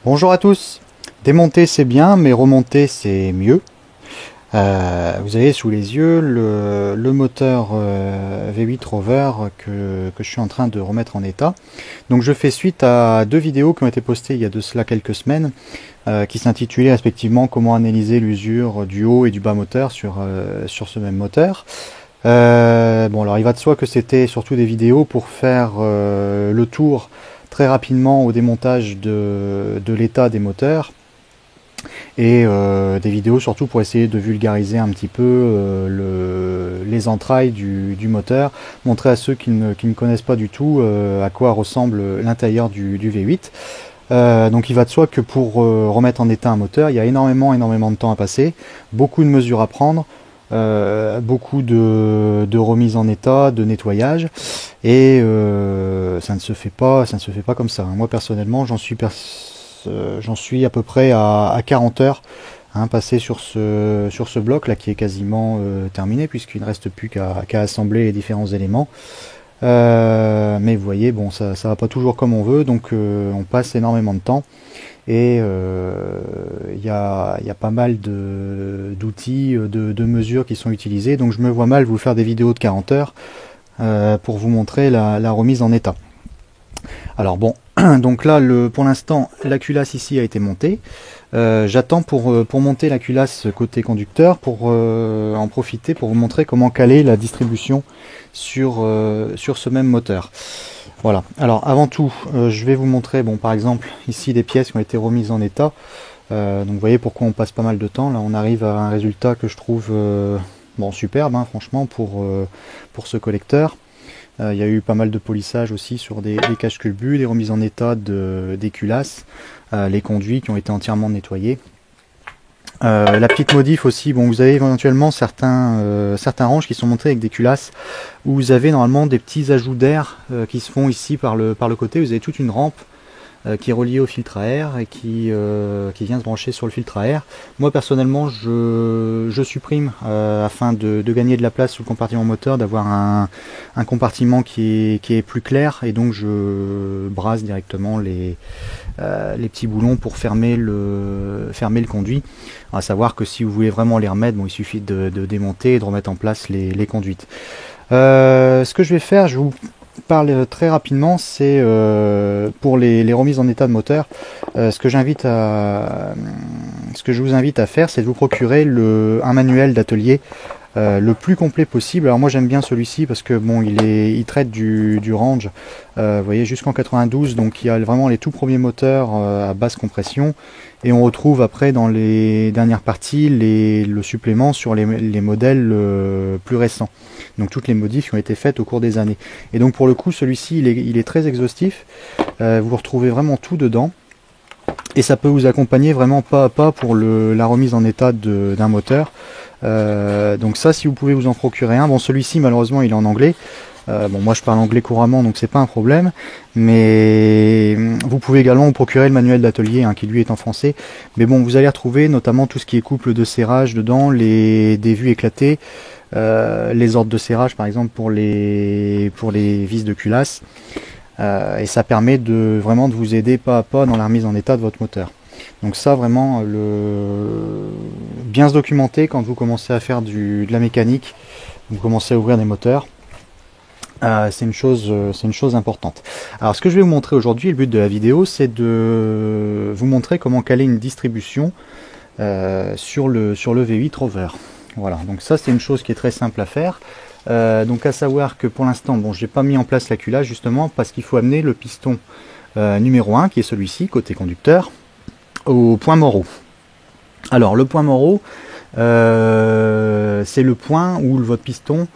Bonjour à tous. Démonter c'est bien, mais remonter c'est mieux. Vous avez sous les yeux le moteur V8 Rover que je suis en train de remettre en état. Donc je fais suite à deux vidéos qui ont été postées il y a de cela quelques semaines, qui s'intitulaient respectivement comment analyser l'usure du haut et du bas moteur sur ce même moteur. Bon, alors il va de soi que c'était surtout des vidéos pour faire le tour très rapidement au démontage de l'état des moteurs, et des vidéos surtout pour essayer de vulgariser un petit peu les entrailles du moteur, montrer à ceux qui ne connaissent pas du tout à quoi ressemble l'intérieur du V8. Donc il va de soi que pour remettre en état un moteur, il y a énormément de temps à passer, beaucoup de mesures à prendre, beaucoup de remise en état, de nettoyage, et ça ne se fait pas comme ça. Moi personnellement, j'en suis à peu près à 40 heures passé sur ce bloc là qui est quasiment terminé, puisqu'il ne reste plus qu'à assembler les différents éléments. Mais vous voyez, bon, ça va pas toujours comme on veut, donc on passe énormément de temps. Et il y a pas mal d'outils, de mesures qui sont utilisées, donc je me vois mal vous faire des vidéos de 40 heures pour vous montrer la remise en état. Alors bon, donc là pour l'instant la culasse ici a été montée. J'attends pour monter la culasse côté conducteur, pour en profiter pour vous montrer comment caler la distribution sur ce même moteur. Voilà, alors avant tout, je vais vous montrer, bon, par exemple, ici des pièces qui ont été remises en état. Donc vous voyez pourquoi on passe pas mal de temps. Là on arrive à un résultat que je trouve bon, superbe, hein, franchement, pour ce collecteur. Il y a eu pas mal de polissage aussi sur des cache-culbus, des remises en état des culasses, les conduits qui ont été entièrement nettoyés. La petite modif aussi, bon, vous avez éventuellement certains ranges qui sont montés avec des culasses où vous avez normalement des petits ajouts d'air qui se font ici par le côté. Vous avez toute une rampe qui est reliée au filtre à air et qui vient se brancher sur le filtre à air. Moi personnellement je supprime afin de gagner de la place sous le compartiment moteur, d'avoir un compartiment qui est plus clair, et donc je brasse directement les petits boulons pour fermer le conduit. À savoir que si vous voulez vraiment les remettre, bon, il suffit de démonter et de remettre en place les conduites. Ce que je vais faire, je vous parle très rapidement, c'est pour les remises en état de moteur. Ce que je vous invite à faire, c'est de vous procurer un manuel d'atelier le plus complet possible. Alors moi j'aime bien celui-ci parce que bon, il traite du range, vous voyez, jusqu'en 92, donc il y a vraiment les tout premiers moteurs à basse compression, et on retrouve après dans les dernières parties le supplément sur les modèles plus récents, donc toutes les modifs qui ont été faites au cours des années. Et donc pour le coup celui-ci il est très exhaustif, vous retrouvez vraiment tout dedans, et ça peut vous accompagner vraiment pas à pas pour la remise en état d'un moteur. Donc ça, si vous pouvez vous en procurer un. Bon, celui-ci malheureusement il est en anglais. Bon, moi je parle anglais couramment, donc c'est pas un problème, mais vous pouvez également vous procurer le manuel d'atelier qui lui est en français. Mais bon, vous allez retrouver notamment tout ce qui est couple de serrage dedans, des vues éclatées, les ordres de serrage par exemple pour les vis de culasse, et ça permet vraiment de vous aider pas à pas dans la remise en état de votre moteur. Donc ça, vraiment, bien se documenter quand vous commencez à faire de la mécanique, vous commencez à ouvrir des moteurs, c'est une chose importante. Alors ce que je vais vous montrer aujourd'hui, le but de la vidéo, c'est de vous montrer comment caler une distribution sur le V8 Rover. Voilà, donc ça c'est une chose qui est très simple à faire. Donc à savoir que pour l'instant, bon, j'ai pas mis en place la culasse justement parce qu'il faut amener le piston numéro 1, qui est celui-ci, côté conducteur, au point Moreau. Alors le point Moreau, c'est le point où votre piston,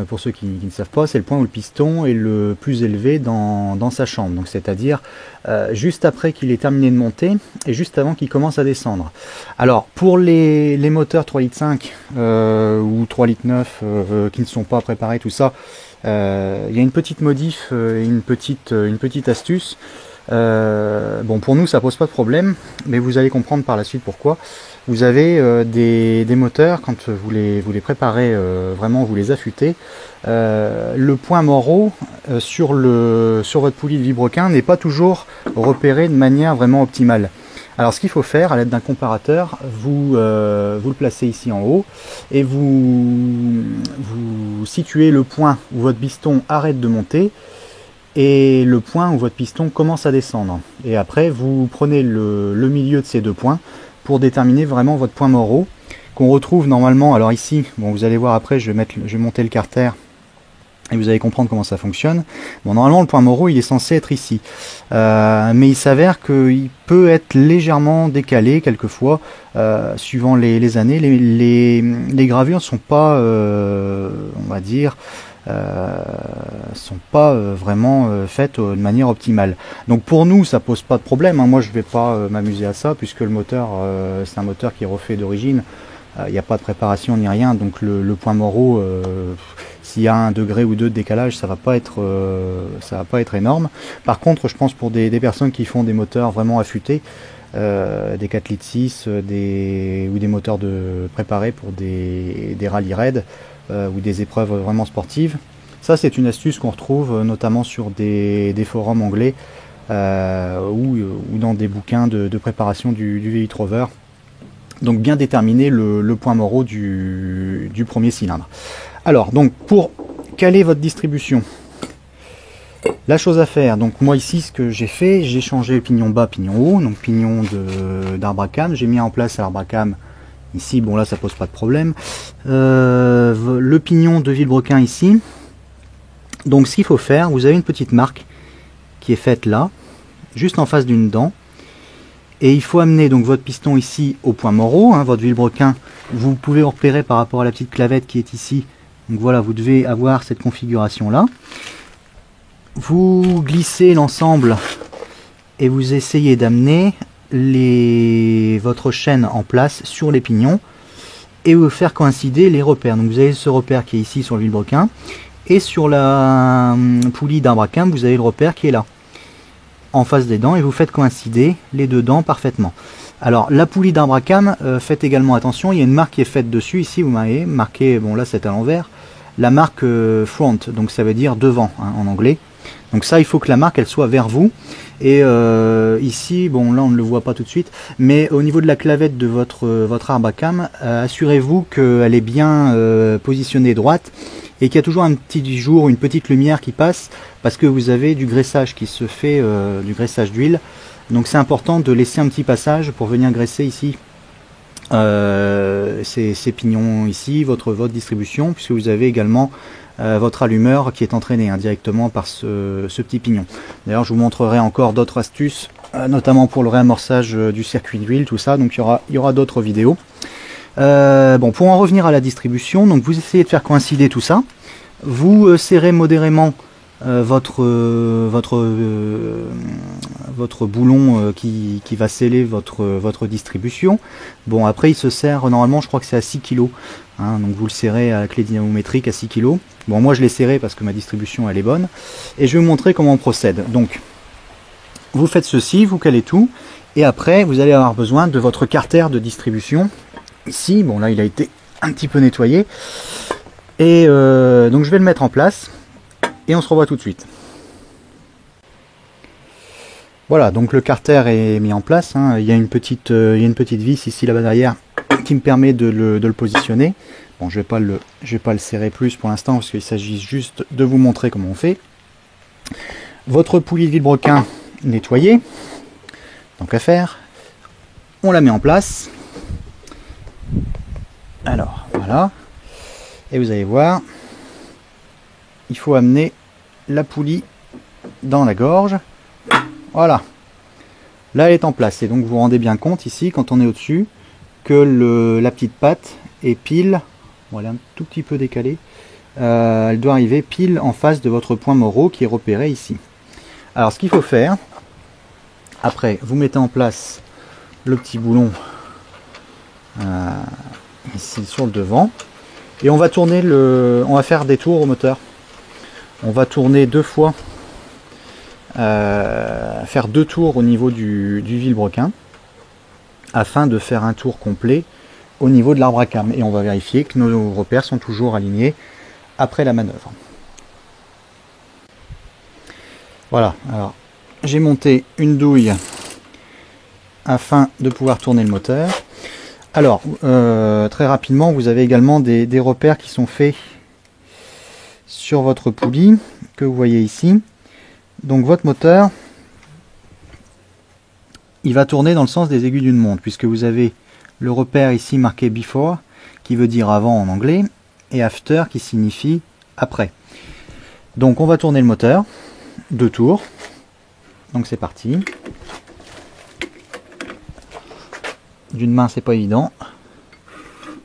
pour ceux qui ne savent pas, c'est le point où le piston est le plus élevé dans sa chambre. Donc c'est-à-dire juste après qu'il ait terminé de monter et juste avant qu'il commence à descendre. Alors pour les moteurs 3,5 litres ou 3,9 litres qui ne sont pas préparés, tout ça, il y a une petite modif, une petite astuce. Bon, pour nous ça pose pas de problème, mais vous allez comprendre par la suite pourquoi. Vous avez des moteurs, quand vous les préparez vraiment, vous les affûtez, le point Morreau sur votre poulie de vilebrequin n'est pas toujours repéré de manière vraiment optimale. Alors ce qu'il faut faire, à l'aide d'un comparateur, vous le placez ici en haut, et vous situez le point où votre piston arrête de monter, et le point où votre piston commence à descendre. Et après, vous prenez le milieu de ces deux points, pour déterminer vraiment votre point Morreau, qu'on retrouve normalement, alors ici, bon vous allez voir après, je vais monter le carter, et vous allez comprendre comment ça fonctionne. Bon, normalement le point Morreau il est censé être ici, mais il s'avère qu'il peut être légèrement décalé quelquefois, suivant les années. Les gravures sont pas, on va dire, sont pas vraiment faites de manière optimale. Donc pour nous ça pose pas de problème, hein. Moi je vais pas m'amuser à ça, puisque le moteur c'est un moteur qui est refait d'origine, il n'y a pas de préparation ni rien, donc le point Morreau, s'il y a 1 degré ou 2 de décalage, ça va pas être énorme. Par contre je pense pour des personnes qui font des moteurs vraiment affûtés, des 4 litres 6 ou des moteurs préparés pour des rallye raid, ou des épreuves vraiment sportives. Ça c'est une astuce qu'on retrouve notamment sur des forums anglais, ou dans des bouquins de préparation du V8 Rover. Donc bien déterminer le point Morreau du premier cylindre. Alors donc pour caler votre distribution, la chose à faire, donc moi ici ce que j'ai fait, j'ai changé pignon bas, pignon haut, donc pignon d'arbre à cam, j'ai mis en place l'arbre à cam. Ici, bon là ça pose pas de problème. Le pignon de vilebrequin ici. Donc ce qu'il faut faire, vous avez une petite marque qui est faite là, juste en face d'une dent. Et il faut amener donc votre piston ici au point Morreau, hein, votre vilebrequin. Vous pouvez repérer par rapport à la petite clavette qui est ici. Donc voilà, vous devez avoir cette configuration là. Vous glissez l'ensemble et vous essayez d'amener votre chaîne en place sur les pignons et vous faire coïncider les repères. Donc vous avez ce repère qui est ici sur le vilebrequin, et sur la poulie d'arbre à cam vous avez le repère qui est là en face des dents, et vous faites coïncider les deux dents parfaitement. Alors la poulie d'arbre à cam, faites également attention, il y a une marque qui est faite dessus ici, vous m'avez marqué, bon là c'est à l'envers, la marque front, donc ça veut dire devant, hein, en anglais. Donc ça, il faut que la marque elle soit vers vous. Et ici, bon là on ne le voit pas tout de suite, mais au niveau de la clavette de votre arbre à cam, assurez-vous qu'elle est bien positionnée droite, et qu'il y a toujours un petit jour, une petite lumière qui passe, parce que vous avez du graissage qui se fait, du graissage d'huile. Donc c'est important de laisser un petit passage pour venir graisser ici ces pignons ici, votre distribution, puisque vous avez également votre allumeur qui est entraîné directement par ce petit pignon. D'ailleurs je vous montrerai encore d'autres astuces, notamment pour le réamorçage du circuit d'huile, tout ça, donc il y aura d'autres vidéos. Bon, pour en revenir à la distribution, donc vous essayez de faire coïncider tout ça, vous serrez modérément votre boulon qui va sceller votre distribution. Bon, après il se serre, normalement je crois que c'est à 6 kg, hein, donc vous le serrez à la clé dynamométrique à 6 kg. Bon, moi je l'ai serré parce que ma distribution elle est bonne, et je vais vous montrer comment on procède. Donc vous faites ceci, vous calez tout, et après vous allez avoir besoin de votre carter de distribution. Ici, bon là il a été un petit peu nettoyé, et donc je vais le mettre en place, et on se revoit tout de suite. Voilà, donc le carter est mis en place, hein. Il y a une petite vis ici là-bas derrière qui me permet de le positionner. Bon, je vais pas le serrer plus pour l'instant, parce qu'il s'agit juste de vous montrer comment on fait. Votre poulie de vilebrequin nettoyée, donc à faire, on la met en place. Alors voilà, et vous allez voir, il faut amener la poulie dans la gorge. Voilà, là elle est en place, et donc vous vous rendez bien compte ici quand on est au dessus que la petite patte est pile, voilà, un tout petit peu décalée, elle doit arriver pile en face de votre point Morreau qui est repéré ici. Alors ce qu'il faut faire après, vous mettez en place le petit boulon ici sur le devant, et on va tourner on va faire des tours au moteur. On va tourner 2 fois faire 2 tours au niveau du vilebrequin afin de faire un tour complet au niveau de l'arbre à cames. Et on va vérifier que nos repères sont toujours alignés après la manœuvre. Voilà, alors j'ai monté une douille afin de pouvoir tourner le moteur. Alors, très rapidement, vous avez également des repères qui sont faits sur votre poulie, que vous voyez ici. Donc votre moteur, il va tourner dans le sens des aiguilles d'une montre, puisque vous avez le repère ici marqué before, qui veut dire avant en anglais, et after qui signifie après. Donc on va tourner le moteur, 2 tours. Donc c'est parti. D'une main c'est pas évident.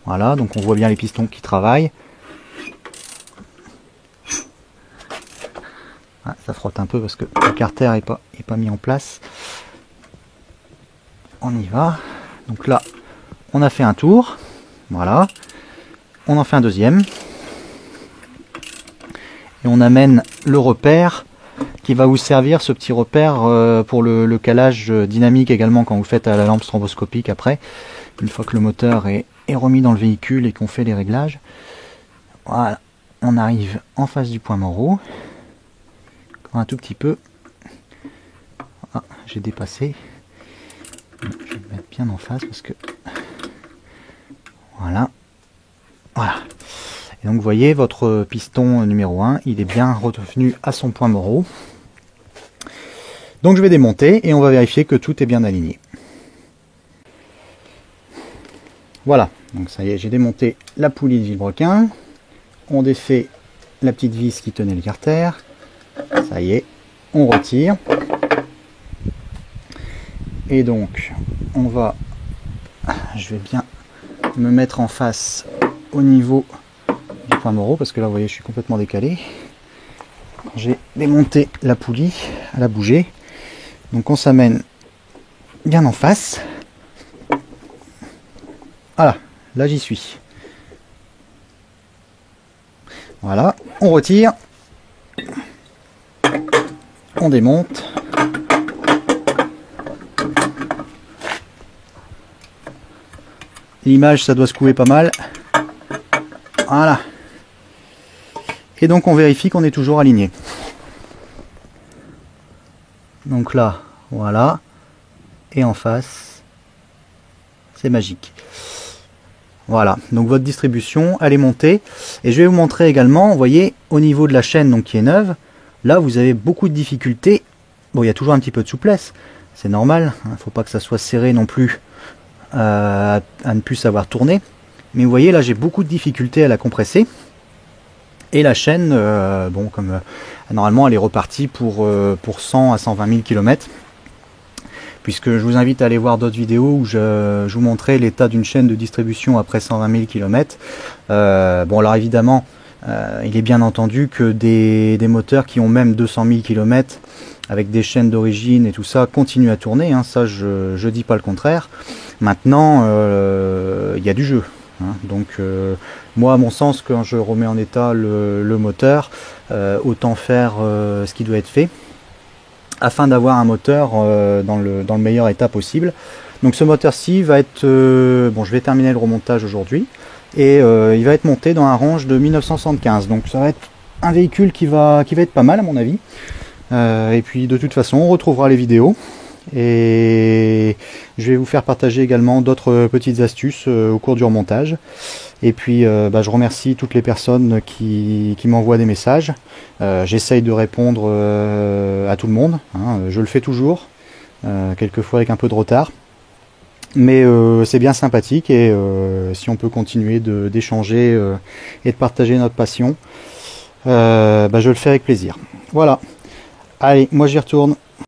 Voilà, donc on voit bien les pistons qui travaillent. Ah, ça frotte un peu parce que le carter est pas mis en place. On y va. Donc là, on a fait un tour. Voilà. On en fait un deuxième. Et on amène le repère qui va vous servir, ce petit repère, pour le calage dynamique également quand vous faites à la lampe stroboscopique après. Une fois que le moteur est remis dans le véhicule et qu'on fait les réglages. Voilà. On arrive en face du point Moreau. Un tout petit peu. Ah, j'ai dépassé. Je vais me mettre bien en face parce que voilà. Et donc vous voyez votre piston numéro 1, il est bien revenu à son point Moreau. Donc je vais démonter et on va vérifier que tout est bien aligné. Voilà, donc ça y est, j'ai démonté la poulie de vilebrequin. On défait la petite vis qui tenait le carter. Ça y est, on retire. Et donc, je vais bien me mettre en face au niveau du point Moreau, parce que là, vous voyez, je suis complètement décalé. J'ai démonté la poulie à la bouger. Donc, on s'amène bien en face. Voilà, là, j'y suis. Voilà, on retire. On démonte. L'image, ça doit secouer pas mal. Voilà. Et donc on vérifie qu'on est toujours aligné. Donc là, voilà. Et en face, c'est magique. Voilà, donc votre distribution, elle est montée. Et je vais vous montrer également, vous voyez, au niveau de la chaîne donc, qui est neuve, là vous avez beaucoup de difficultés. Bon, il y a toujours un petit peu de souplesse, c'est normal, il ne faut pas que ça soit serré non plus à ne plus savoir tourner. Mais vous voyez, là j'ai beaucoup de difficultés à la compresser. Et la chaîne, bon, comme normalement elle est repartie pour 100 à 120 000 km. Puisque je vous invite à aller voir d'autres vidéos où je vous montrais l'état d'une chaîne de distribution après 120 000 km. Bon, alors évidemment, il est bien entendu que des moteurs qui ont même 200 000 km avec des chaînes d'origine et tout ça continuent à tourner, hein, ça je dis pas le contraire. Maintenant, il y a du jeu. Hein, donc moi à mon sens, quand je remets en état le moteur, autant faire ce qui doit être fait afin d'avoir un moteur dans le meilleur état possible. Donc ce moteur-ci va être, bon, je vais terminer le remontage aujourd'hui, et il va être monté dans un range de 1975, donc ça va être un véhicule qui va être pas mal à mon avis. Et puis de toute façon on retrouvera les vidéos, et je vais vous faire partager également d'autres petites astuces au cours du remontage. Et puis je remercie toutes les personnes qui m'envoient des messages. J'essaye de répondre à tout le monde, hein, je le fais toujours, quelquefois avec un peu de retard. Mais c'est bien sympathique, et si on peut continuer d'échanger et de partager notre passion, je le fais avec plaisir. Voilà. Allez, moi j'y retourne.